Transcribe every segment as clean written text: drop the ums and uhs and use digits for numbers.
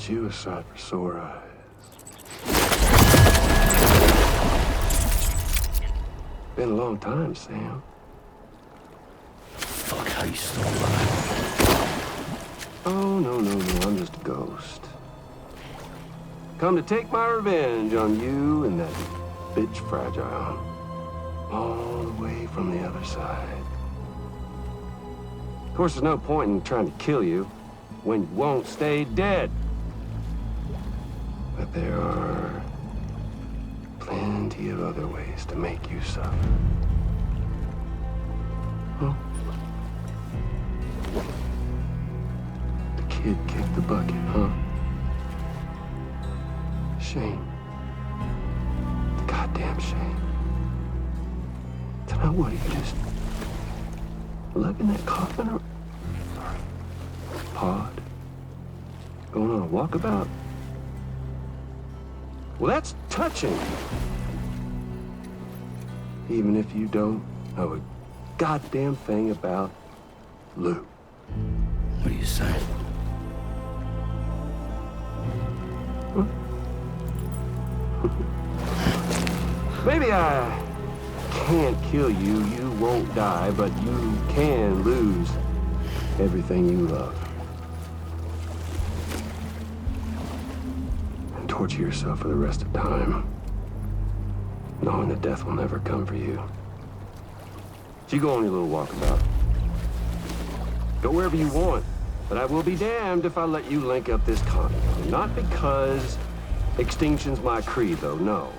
get you a sight for sore eyes. Been a long time, Sam. Fuck, how you still alive? Oh, no, I'm just a ghost. Come to take my revenge on you and that bitch Fragile. All the way from the other side. Of course, there's no point in trying to kill you when you won't stay dead. But there are plenty of other ways to make you suffer. Huh? The kid kicked the bucket, huh? Shame. Goddamn shame. Tonight, what, are you just lugging that coffin or pod? Going on a walkabout? Well, that's touching. Even if you don't know a goddamn thing about Lou. What are you saying? Huh? Maybe I can't kill you, you won't die, but you can lose everything you love. And torture yourself for the rest of time, knowing that death will never come for you. So you go on your little walkabout. Go wherever you want, but I will be damned if I let you link up this continent. Not because extinction's my creed, though, no.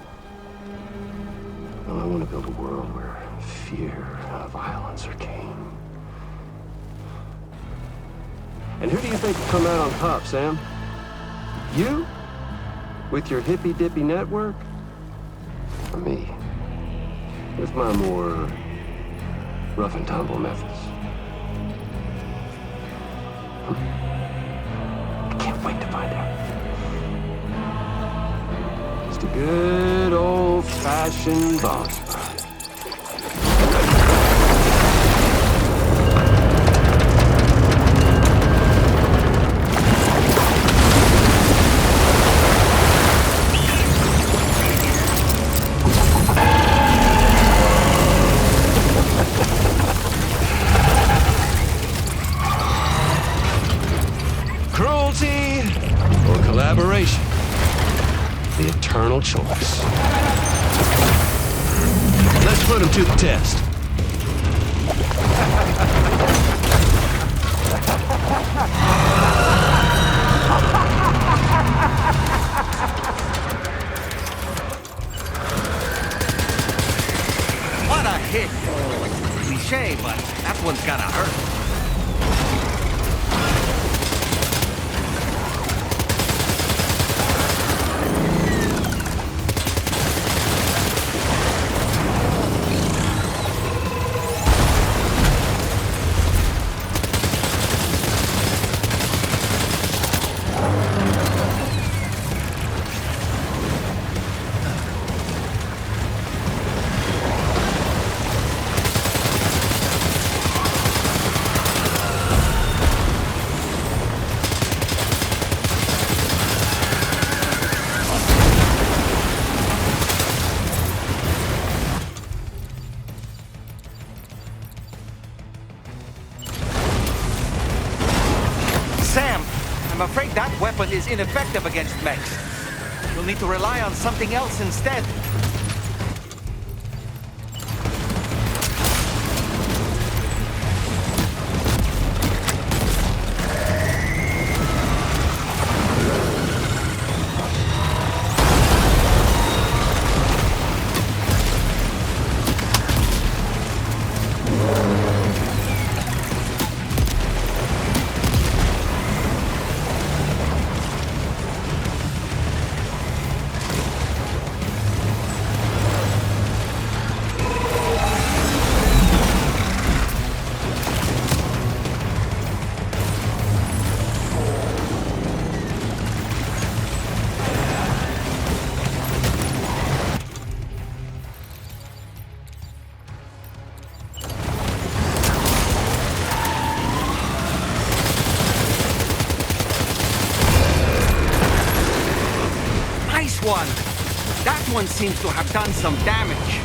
Well, I want to build a world where fear and violence are king. And who do you think will come out on top, Sam? You? With your hippy-dippy network? Or me? With my more rough-and-tumble methods? I can't wait to find out. Just a good old-fashioned boss fight. Cruelty or collaboration? The eternal choice. Let's put him to the test. What a hit! Cliche, but that one's gonna hurt. Sam, I'm afraid that weapon is ineffective against mechs. You'll need to rely on something else instead. one! That one seems to have done some damage.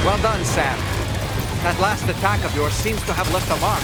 Well done, Sam. That last attack of yours seems to have left a mark.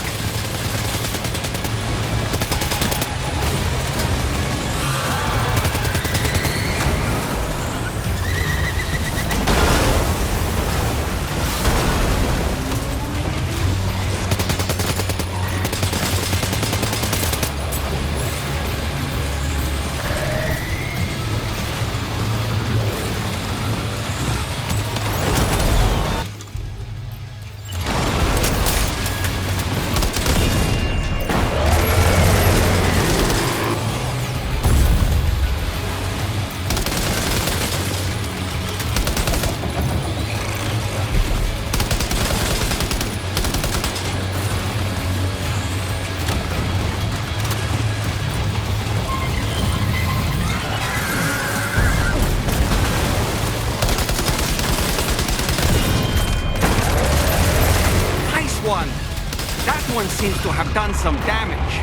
One. That one seems to have done some damage.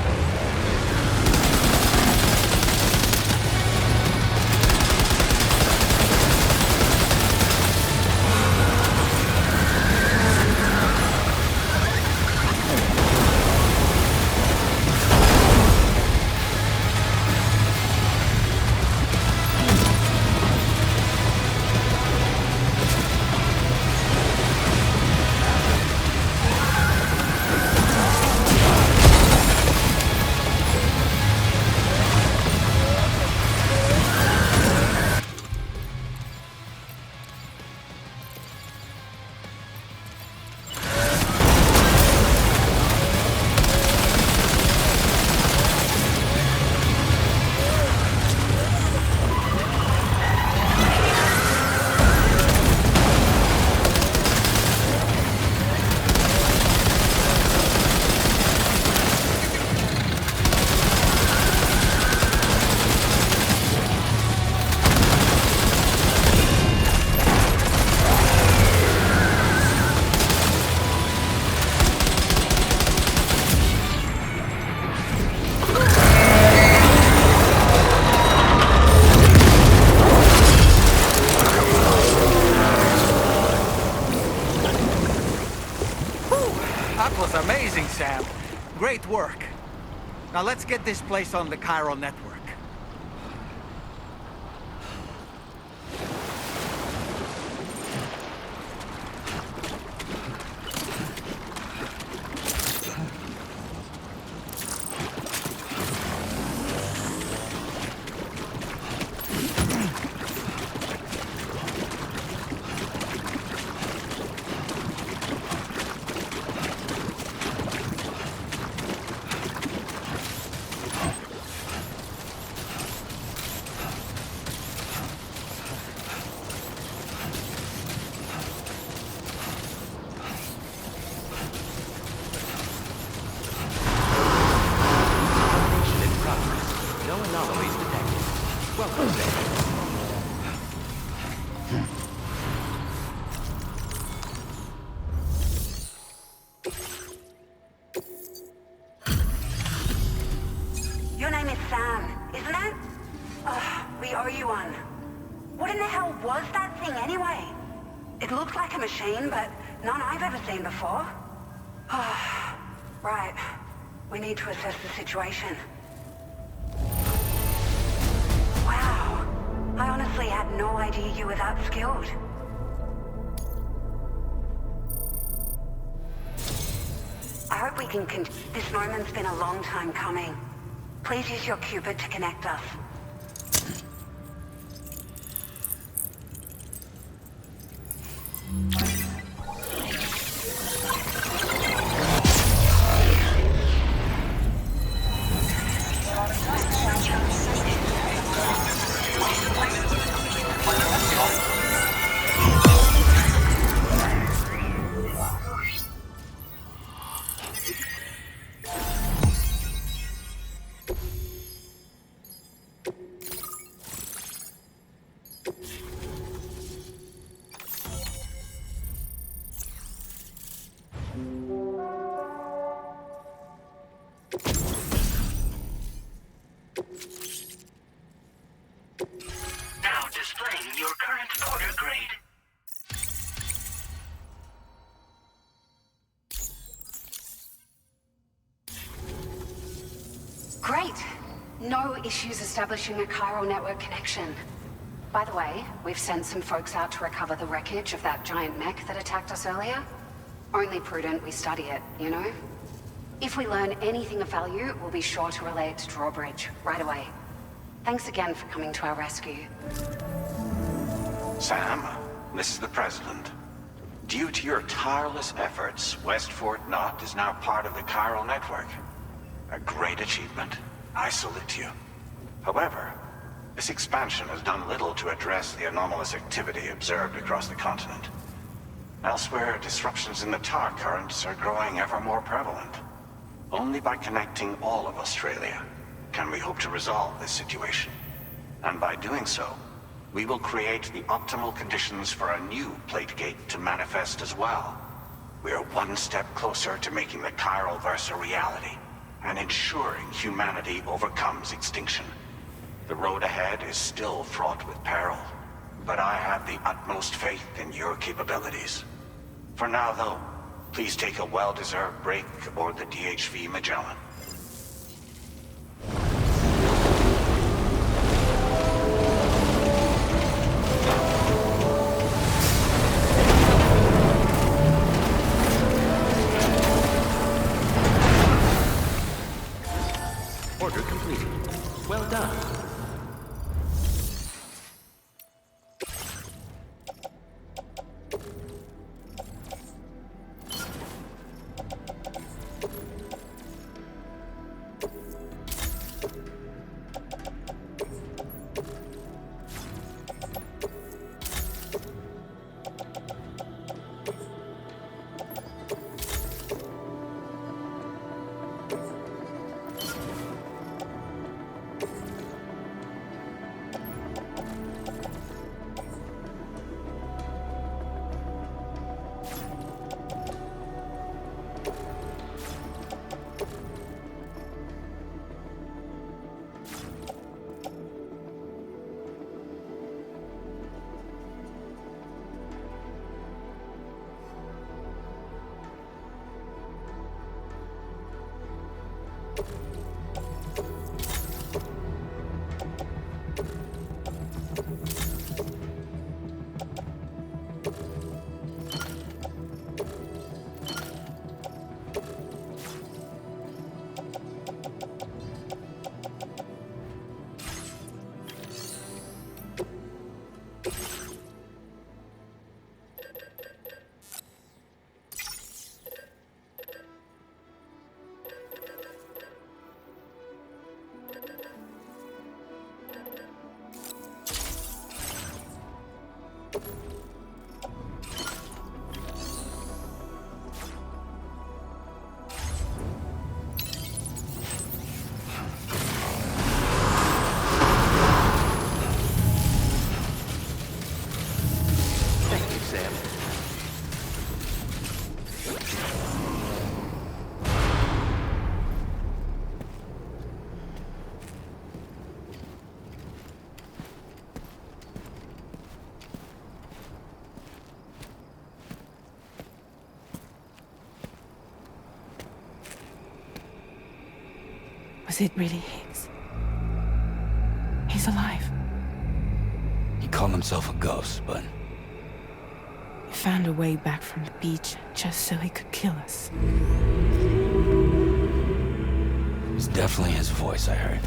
That was amazing, Sam. Great work. Now let's get this place on the Chiron network. No anomalies detected. Welcome, Sam. Your name is Sam, isn't it? We owe you one. What in the hell was that thing anyway? It looked like a machine, but none I've ever seen before. Right. We need to assess the situation. Wow. I honestly had no idea you were that skilled. I hope we can This moment's been a long time coming. Please use your Cupid to connect us. Now displaying your current order grade. Great. No issues establishing a chiral network connection. By the way, we've sent some folks out to recover the wreckage of that giant mech that attacked us earlier. Only prudent we study it, you know? If we learn anything of value, we'll be sure to relay it to Drawbridge right away. Thanks again for coming to our rescue. Sam, this is the President. Due to your tireless efforts, West Fort Knot is now part of the chiral network. A great achievement. I salute you. However, this expansion has done little to address the anomalous activity observed across the continent. Elsewhere, disruptions in the tar currents are growing ever more prevalent. Only by connecting all of Australia can we hope to resolve this situation. And by doing so, we will create the optimal conditions for a new Plategate to manifest as well. We are one step closer to making the chiral verse a reality, and ensuring humanity overcomes extinction. The road ahead is still fraught with peril, but I have the utmost faith in your capabilities. For now, though, please take a well-deserved break aboard the DHV Magellan. Order completed. Well done. Was it really Higgs? He's alive. He called himself a ghost, but He found a way back from the beach just so he could kill us. it was definitely his voice I heard.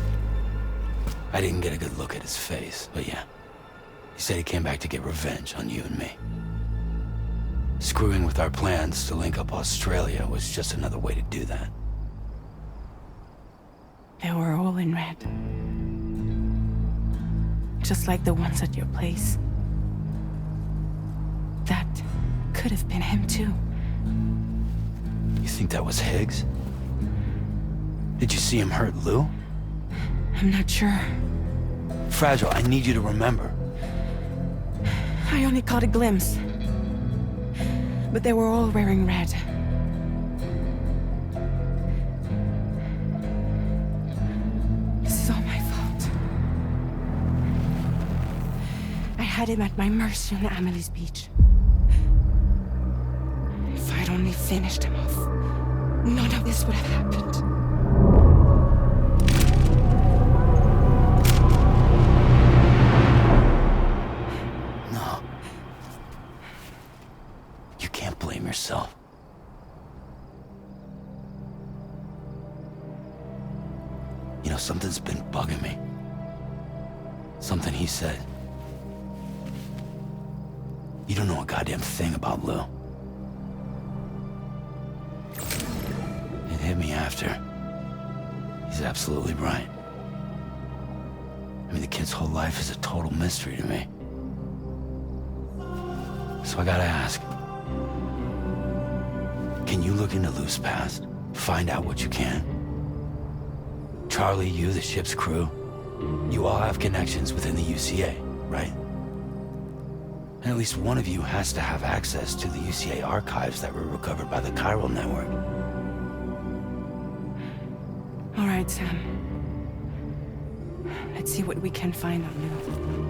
I didn't get a good look at his face, but yeah. He said he came back to get revenge on you and me. Screwing with our plans to link up Australia was just another way to do that. They were all in red. Just like the ones at your place. That could have been him too. You think that was Higgs? Did you see him hurt Lou? I'm not sure. Fragile, I need you to remember. I only caught a glimpse. But they were all wearing red. This is all my fault. I had him at my mercy on Amelie's beach. If I'd only finished him off, none of this would have happened. No. You can't blame yourself. You know, something's been bugging me. Something he said. You don't know a goddamn thing about Lou. It hit me after. He's absolutely right. I mean, the kid's whole life is a total mystery to me. So I gotta ask. Can you look into Lou's past? Find out what you can? Charlie, you, the ship's crew, you all have connections within the UCA, right? And at least one of you has to have access to the UCA archives that were recovered by the Chiral Network. All right, Sam. Let's see what we can find on Lou.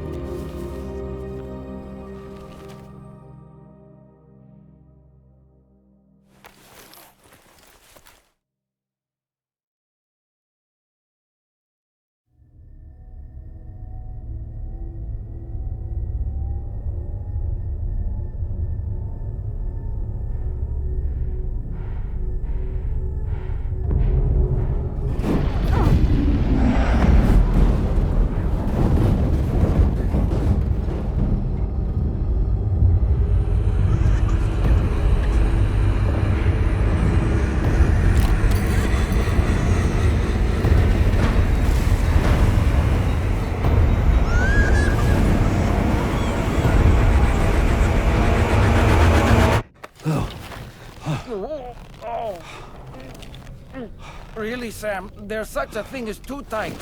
Really, Sam? There's such a thing as too tight.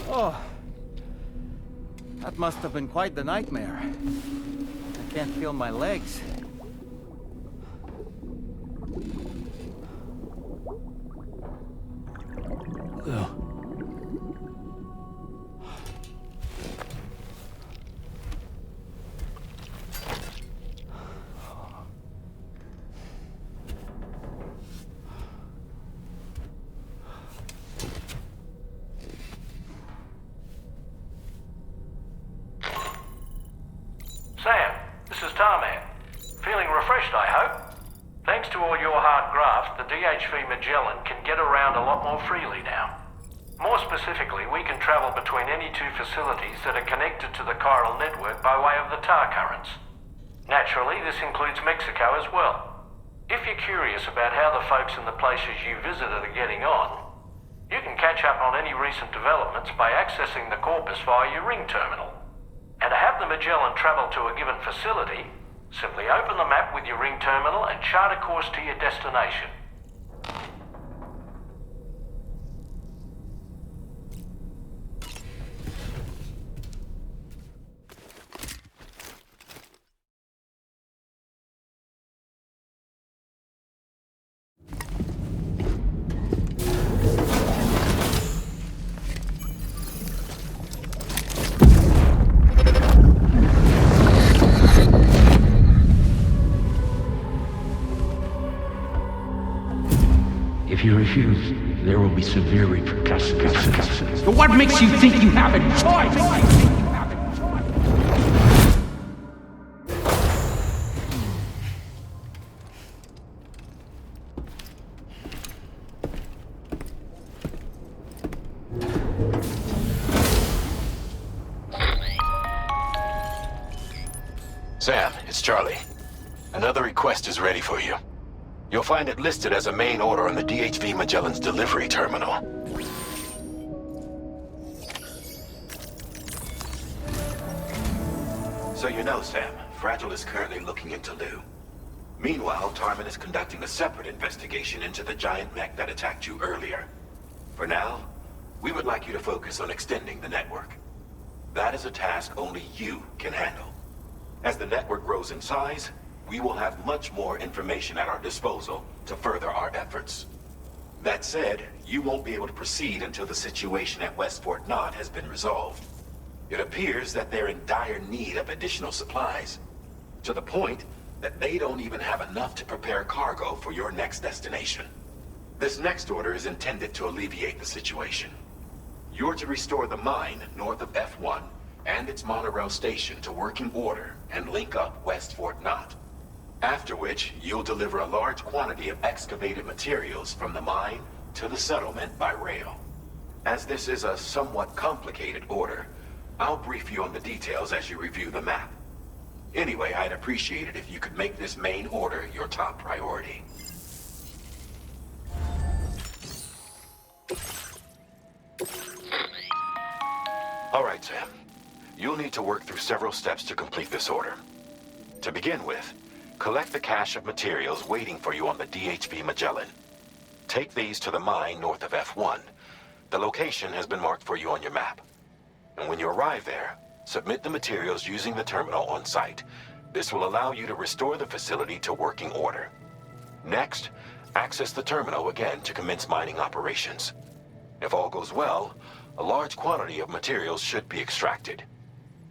Oh. That must have been quite the nightmare. I can't feel my legs. Lou. Sam, this is Tarman. Feeling refreshed, I hope? Thanks to all your hard graft, the DHV Magellan can get around a lot more freely now. More specifically, we can travel between any two facilities that are connected to the chiral network by way of the tar currents. Naturally, this includes Mexico as well. If you're curious about how the folks in the places you visited are getting on, you can catch up on any recent developments by accessing the Corpus via your ring terminal. And to have the Magellan travel to a given facility, simply open the map with your ring terminal and chart a course to your destination. If you refuse, there will be severe repercussions. But what makes you think you have a choice? Sam, it's Charlie. Another request is ready for you. You'll find it listed as a main order on the DHV Magellan's delivery terminal. So you know, Sam, Fragile is currently looking into Lou. Meanwhile, Tarman is conducting a separate investigation into the giant mech that attacked you earlier. For now, we would like you to focus on extending the network. That is a task only you can handle. As the network grows in size, we will have much more information at our disposal to further our efforts. That said, you won't be able to proceed until the situation at West Fort Knott has been resolved. It appears that they're in dire need of additional supplies, to the point that they don't even have enough to prepare cargo for your next destination. This next order is intended to alleviate the situation. You're to restore the mine north of F1 and its monorail station to working order and link up West Fort Knott. After which, you'll deliver a large quantity of excavated materials from the mine to the settlement by rail. As this is a somewhat complicated order, I'll brief you on the details as you review the map. Anyway, I'd appreciate it if you could make this main order your top priority. All right, Sam. You'll need to work through several steps to complete this order. To begin with, collect the cache of materials waiting for you on the DHV Magellan. Take these to the mine north of F1. The location has been marked for you on your map. And when you arrive there, submit the materials using the terminal on site. This will allow you to restore the facility to working order. Next, access the terminal again to commence mining operations. If all goes well, a large quantity of materials should be extracted.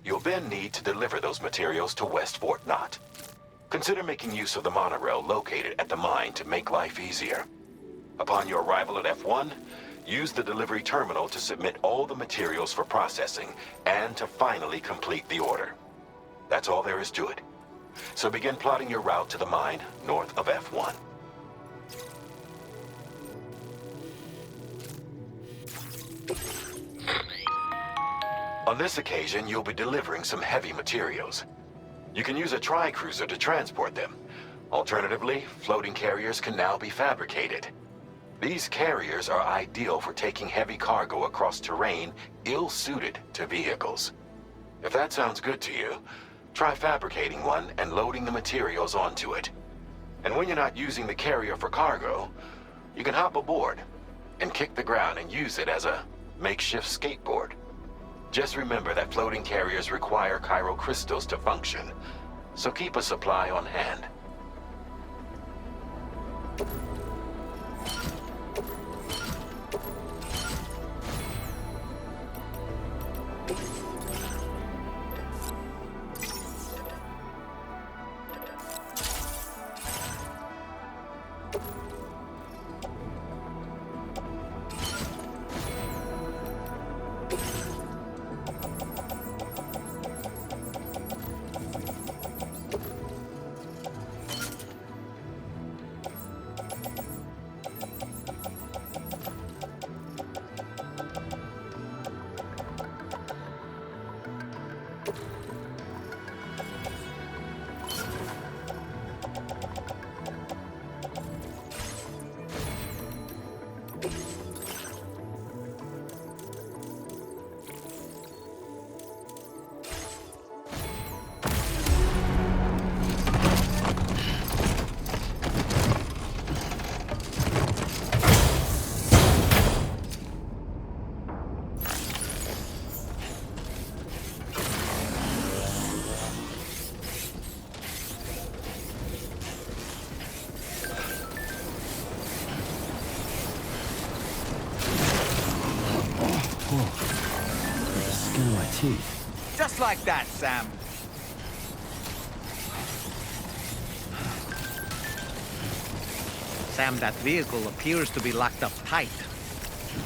You'll then need to deliver those materials to West Fort Knott. Consider making use of the monorail located at the mine to make life easier. Upon your arrival at F1, use the delivery terminal to submit all the materials for processing and to finally complete the order. That's all there is to it. So begin plotting your route to the mine north of F1. On this occasion, you'll be delivering some heavy materials. You can use a tri-cruiser to transport them. Alternatively, floating carriers can now be fabricated. These carriers are ideal for taking heavy cargo across terrain ill-suited to vehicles. If that sounds good to you, try fabricating one and loading the materials onto it. And when you're not using the carrier for cargo, you can hop aboard and kick the ground and use it as a makeshift skateboard. Just remember that floating carriers require chiral crystals to function, so keep a supply on hand. Just like that, Sam. Sam, that vehicle appears to be locked up tight.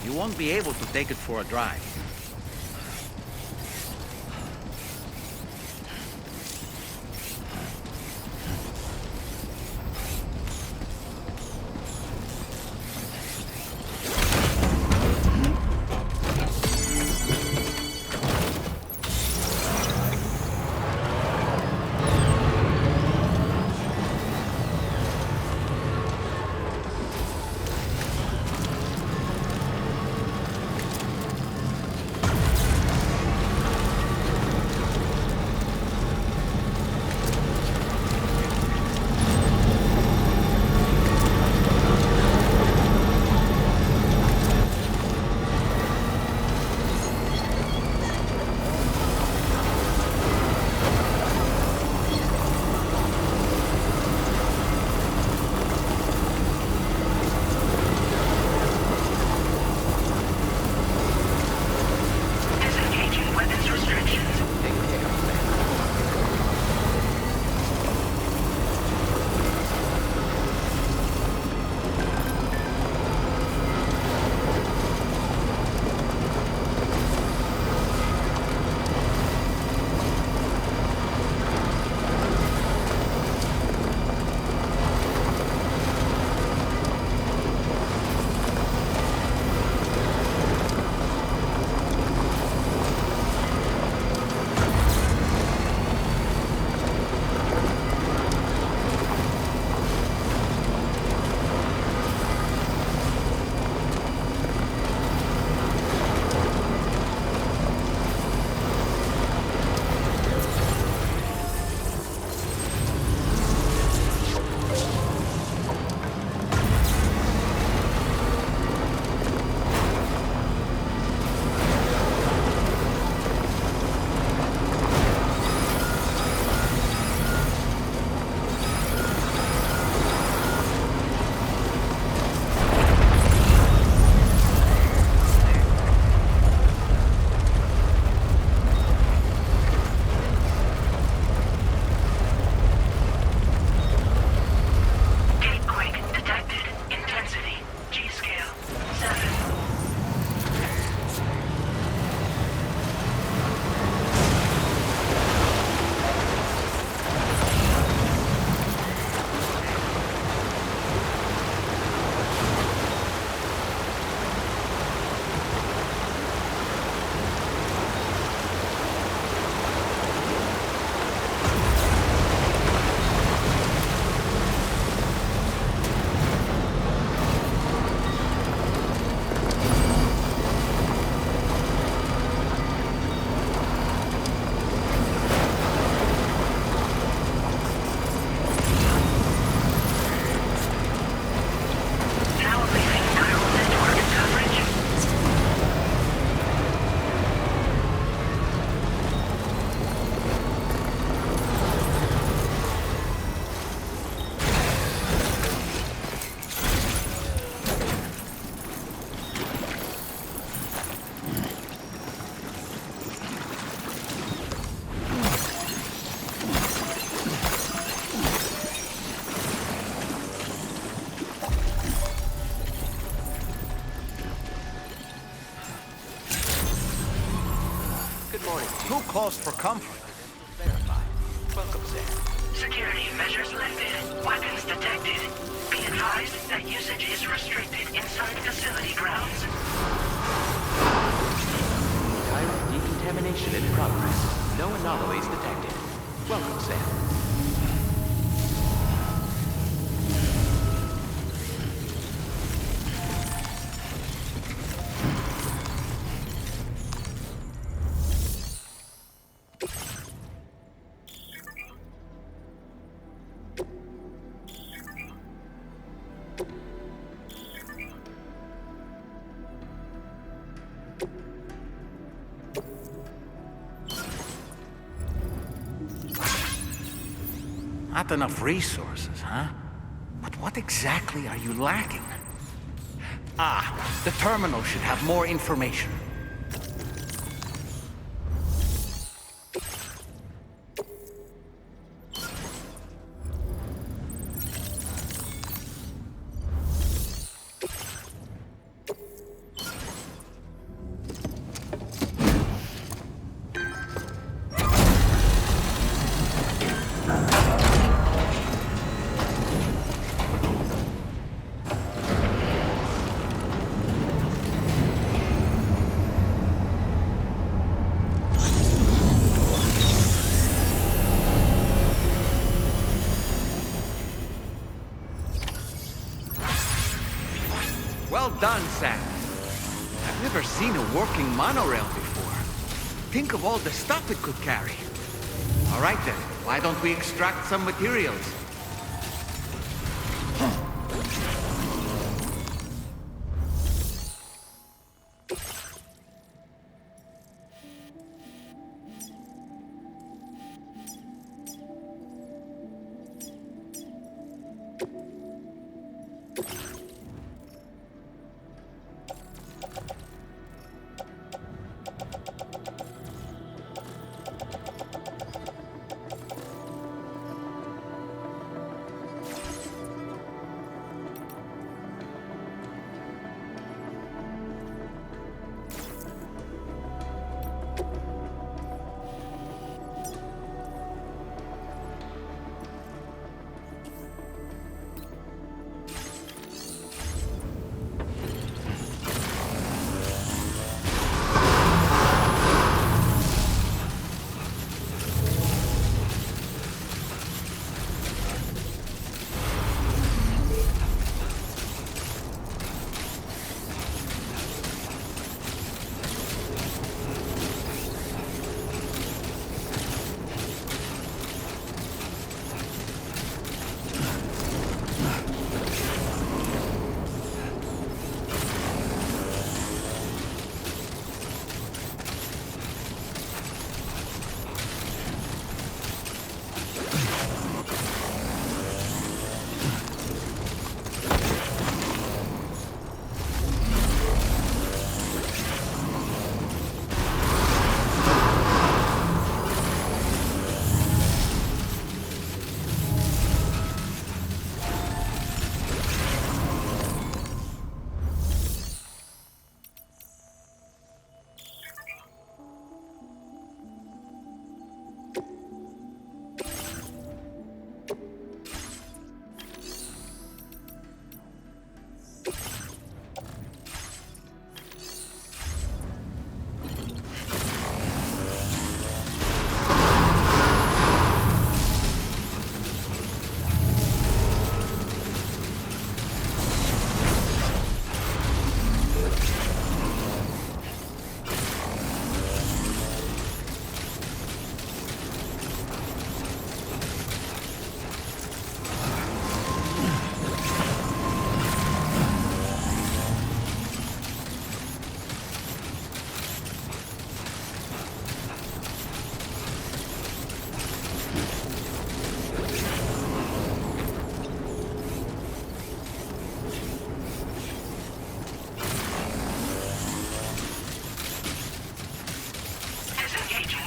You won't be able to take it for a drive. Too close for comfort. Welcome, Sam. Security measures lifted. Weapons detected. Be advised that usage is restricted inside facility grounds. Chiral decontamination in progress. No anomalies detected. Welcome, Sam. Not enough resources, huh? But what exactly are you lacking? Ah, the terminal should have more information. done, Sam. I've never seen a working monorail before. Think of all the stuff it could carry. All right then, why don't we extract some materials?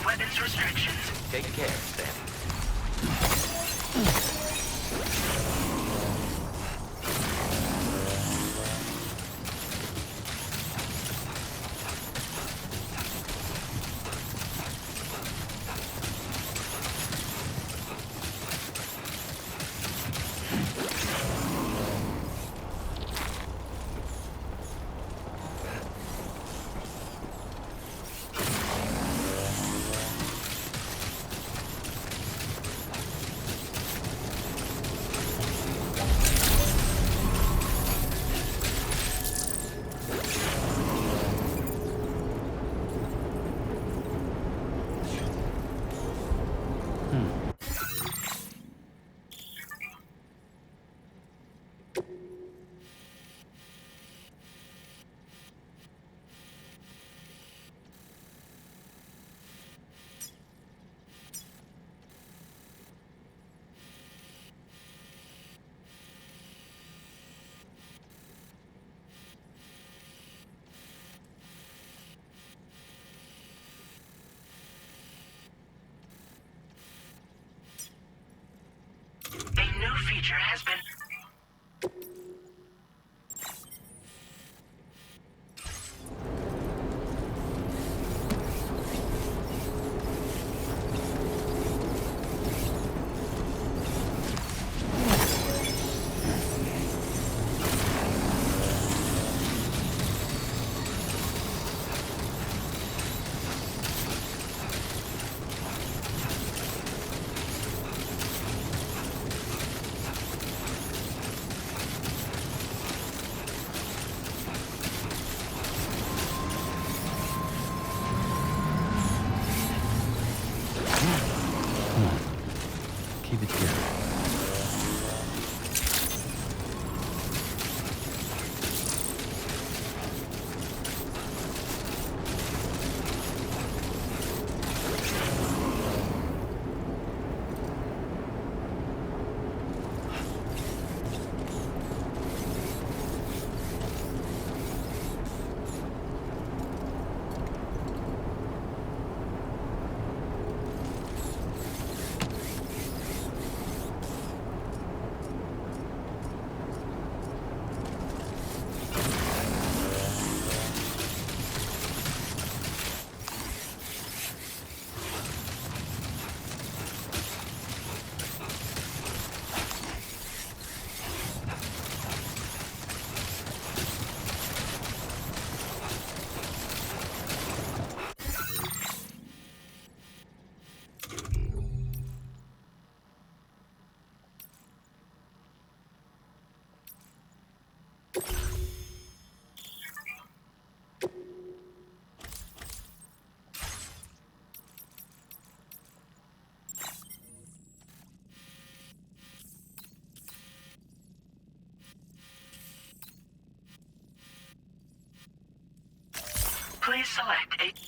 weapons restrictions. Take care, Sam. A new feature has been... Keep it together. Please select a...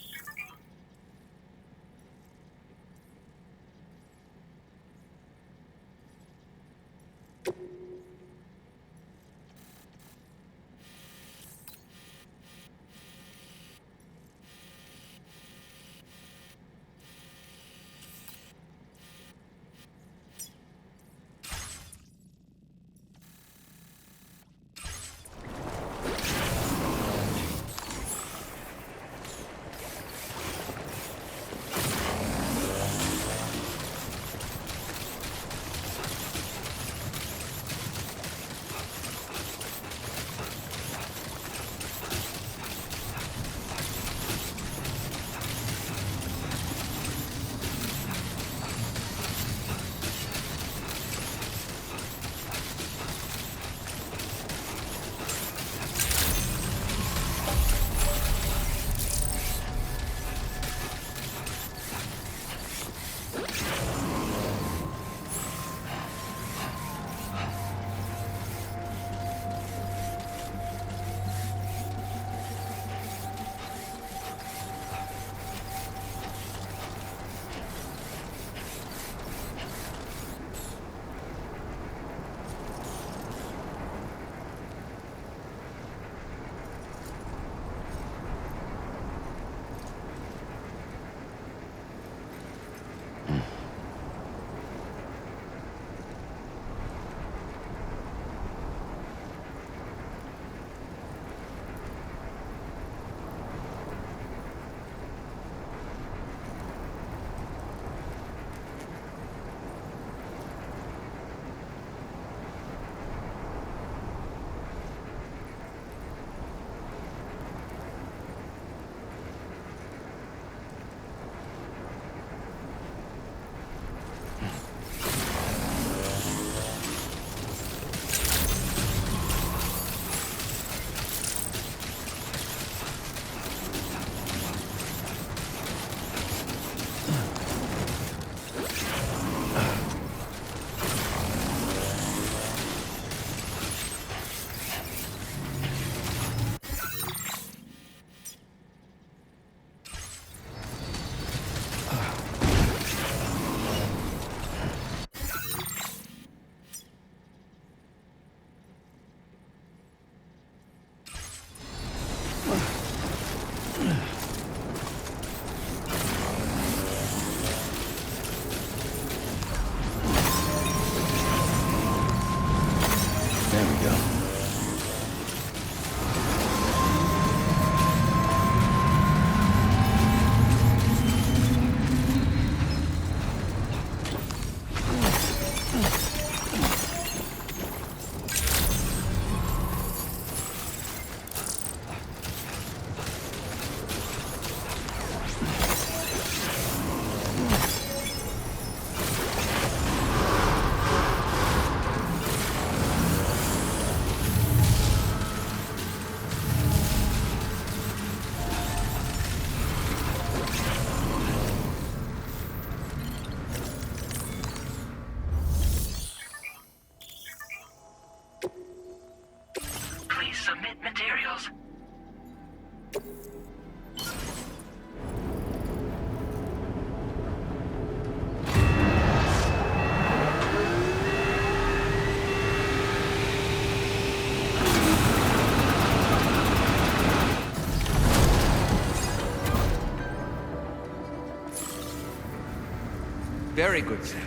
Very good, Sam.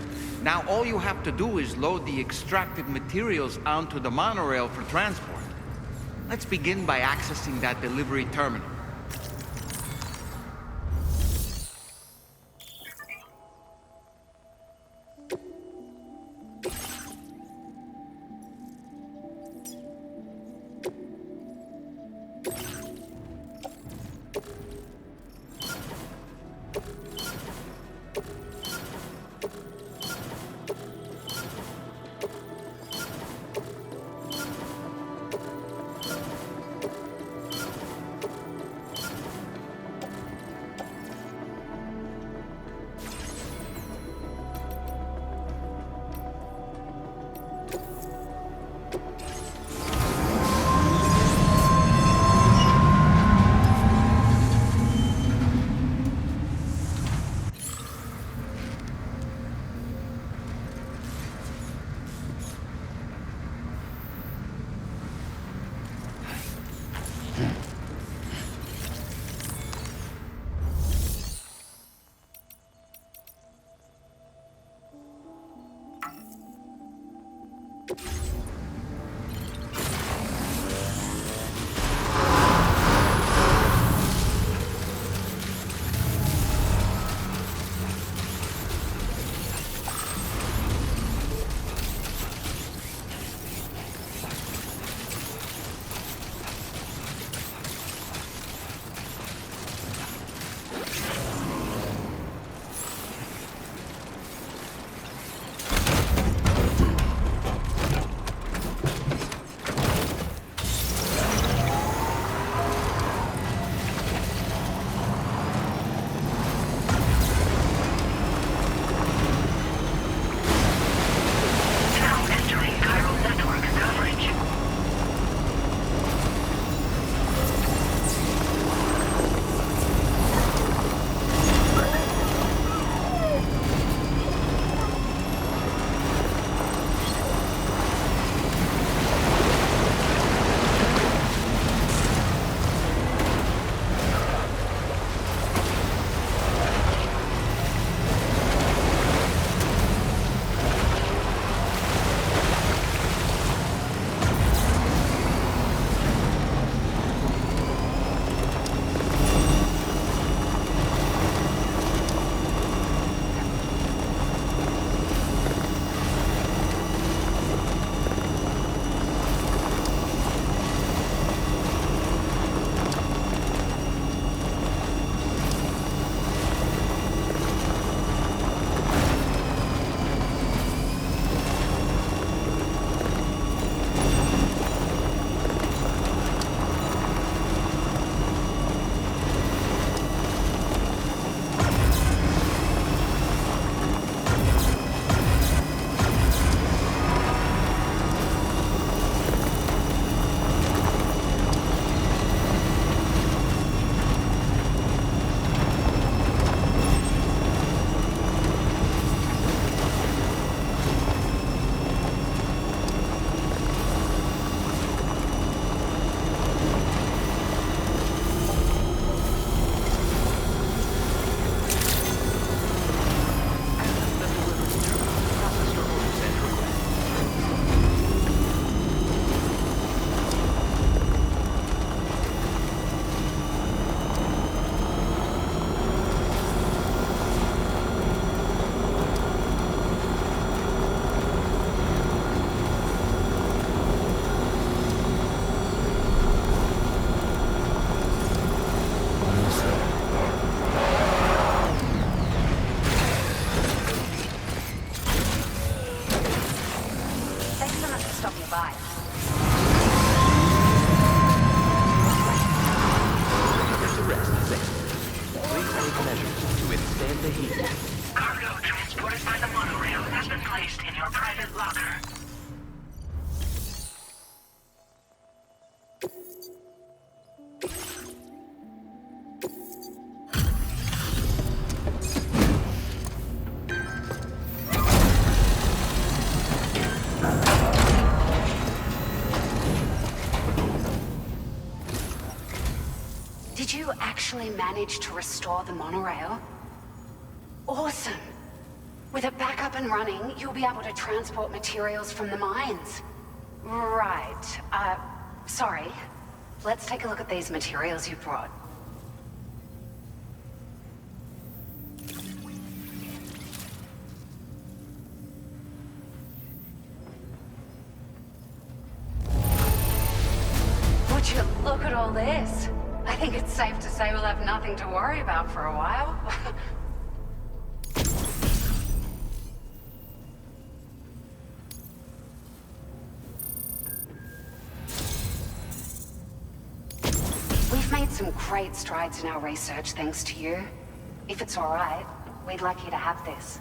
Now all you have to do is load the extracted materials onto the monorail for transport. Let's begin by accessing that delivery terminal. Did you actually manage to restore the monorail? Awesome! With it back up and running, you'll be able to transport materials from the mines. Right. Sorry. Let's take a look at these materials you brought. Would you look at all this? I think it's safe to say we'll have nothing to worry about for a while. We've made some great strides in our research thanks to you. If it's all right, we'd like you to have this.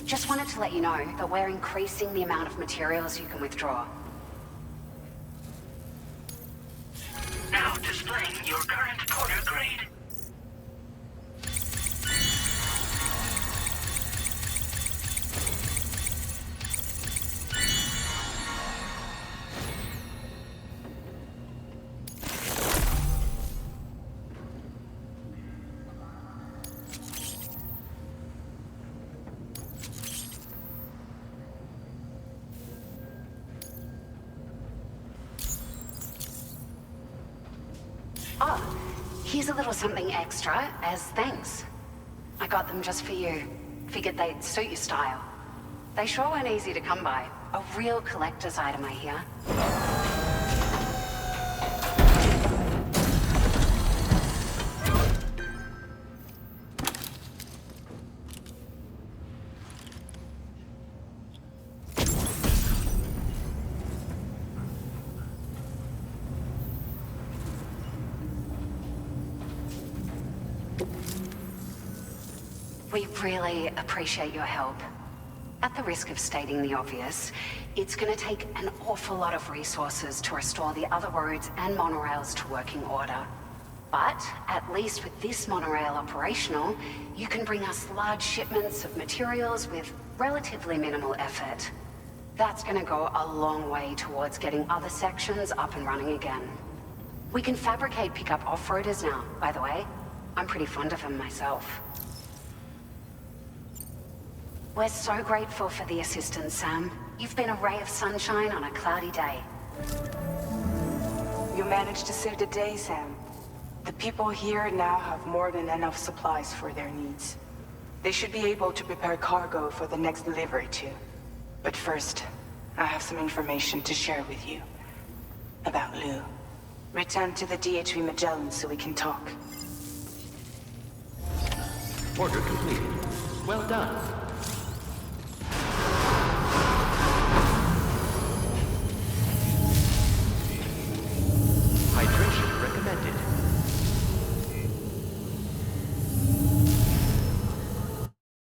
Just wanted to let you know that we're increasing the amount of materials you can withdraw. Now displaying your current quarter grade. Oh, here's a little something extra as thanks. I got them just for you. Figured they'd suit your style. They sure weren't easy to come by. A real collector's item, I hear. We really appreciate your help. At the risk of stating the obvious, it's gonna take an awful lot of resources to restore the other roads and monorails to working order. But at least with this monorail operational, you can bring us large shipments of materials with relatively minimal effort. That's gonna go a long way towards getting other sections up and running again. We can fabricate pickup off-roaders now, by the way. I'm pretty fond of them myself. We're so grateful for the assistance, Sam. You've been a ray of sunshine on a cloudy day. You managed to save the day, Sam. The people here now have more than enough supplies for their needs. They should be able to prepare cargo for the next delivery too. But first, I have some information to share with you. About Lou. Return to the DHV Magellan so we can talk. Order completed. Well done.